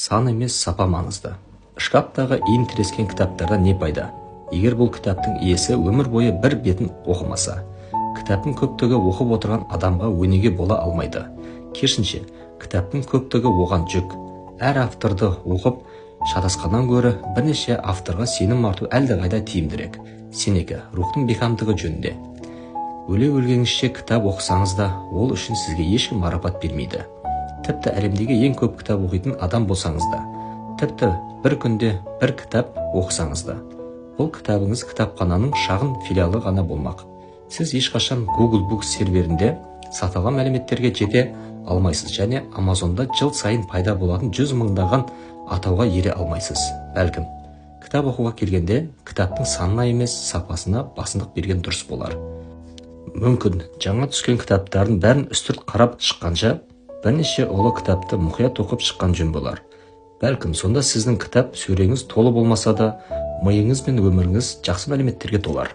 Сан емес, сапа маңызды. Шкаптағы иін тірескен кітаптарда не пайда? Егер бұл кітаптың иесі өмір бойы бір бетін оқымаса, кітаптың көптігі оқып отырған адамға өнеге бола алмайды. Керісінше, кітаптың көптігі оған жүк. Әр авторды оқып шатасқаннан гөрі бірнеше авторға сенім арту әлдеқайда тиімдірек. Сенека, рухтың бекемдігі жөнінде. Өле-өлгеніңізше кітап оқысаңыз да, ол үшін сізге ешкім марапат бермейді. Тіпті әлемдегі ең көп кітап оқитын адам болсаңыз да, тіпті бір күнде бір кітап оқысаңыз да, бұл кітабыңыз кітапхананың шағын филиалы ғана болмақ. Сіз ешқашан Google Books серверінде сатылған мәліметтерге жете алмайсыз және Amazonда жыл сайын пайда болатын 100 мыңдаған атауға ере алмайсыз. Бәлкім, кітап оқуға келгенде кітаптың санына емес, сапасына басымдық берген дұрыс болар. Мүмкін жаңа түскен кітаптардың бәрін үстірт қарап шыққанша, бірнеше ұлы кітапты мұқият оқып шыққан жөн болар. Бәлкім, сонда сіздің кітап сөреңіз толы болмаса да, миыңыз бен өміріңіз жақсы мәліметтерге толар.